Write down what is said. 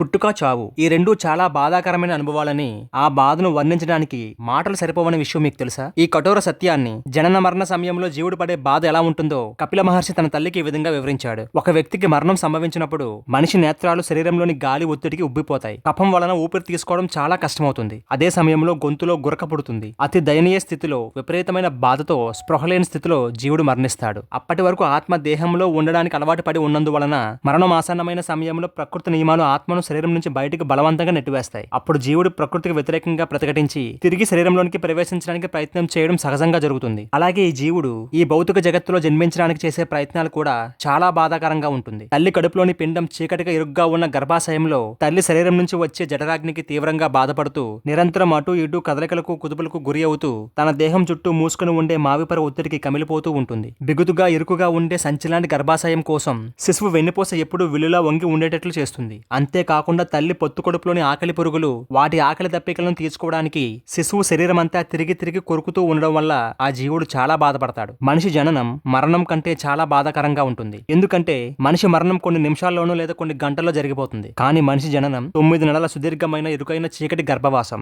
పుట్టుక, చావు ఈ రెండూ చాలా బాధాకరమైన అనుభవాలని, ఆ బాధను వర్ణించడానికి మాటలు సరిపోవని విషయం మీకు తెలుసా? ఈ కఠోర సత్యాన్ని, జనన మరణ సమయంలో జీవుడు పడే బాధ ఎలా ఉంటుందో కపిల మహర్షి తన తల్లికి ఈ విధంగా వివరించాడు. ఒక వ్యక్తికి మరణం సంభవించినప్పుడు మనిషి నేత్రాలు శరీరంలోని గాలి ఒత్తిడికి ఉబ్బిపోతాయి. కఫం వలన ఊపిరి తీసుకోవడం చాలా కష్టమవుతుంది. అదే సమయంలో గొంతులో గురక పుడుతుంది. అతి దయనీయ స్థితిలో, విపరీతమైన బాధతో, స్పృహలేని స్థితిలో జీవుడు మరణిస్తాడు. అప్పటి వరకు ఆత్మ దేహంలో ఉండడానికి అలవాటు పడి ఉన్నందువలన మరణం ఆసన్నమైన సమయంలో ప్రకృతి నియమాలు ఆత్మను శరీరం నుంచి బయటికి బలవంతంగా నెట్టివేస్తాయి. అప్పుడు జీవుడు ప్రకృతికి వ్యతిరేకంగా ప్రతిఘటించి తిరిగి శరీరంలోనికి ప్రవేశించడానికి ప్రయత్నం చేయడం సహజంగా జరుగుతుంది. అలాగే ఈ జీవుడు ఈ భౌతిక జగత్తులో జన్మించడానికి చేసే ప్రయత్నాలు కూడా చాలా బాధాకరంగా ఉంటుంది. తల్లి కడుపులోని పిండం చీకటిగా ఇరుగ్గా ఉన్న గర్భాశయంలో తల్లి శరీరం నుంచి వచ్చే జఠరాగ్నికి తీవ్రంగా బాధపడుతూ నిరంతరం అటు ఇటు కదలికలకు కుదుపులకు గురి అవుతూ తన దేహం చుట్టూ మూసుకుని ఉండే మావిపర ఒత్తిడికి కమిలిపోతూ ఉంటుంది. బిగుతుగా ఇరుకుగా ఉండే సంచిలాంటి గర్భాశయం కోసం శిశువు వెన్నుపూస ఎప్పుడూ విల్లులా వంగి ఉండేటట్లు చేస్తుంది. అంతేకాకుండా తల్లి పొత్తు కడుపులోని ఆకలి పురుగులు వాటి ఆకలి దప్పికలను తీర్చుకోవడానికి శిశువు శరీరం అంతా తిరిగి తిరిగి కొరుకుతూ ఉండడం వల్ల ఆ జీవుడు చాలా బాధపడతాడు. మనిషి జననం మరణం కంటే చాలా బాధాకరంగా ఉంటుంది. ఎందుకంటే మనిషి మరణం కొన్ని నిమిషాల్లోనూ లేదా కొన్ని గంటల్లో జరిగిపోతుంది. కానీ మనిషి జననం 9 నెలల సుదీర్ఘమైన ఇరుకైన చీకటి గర్భవాసం.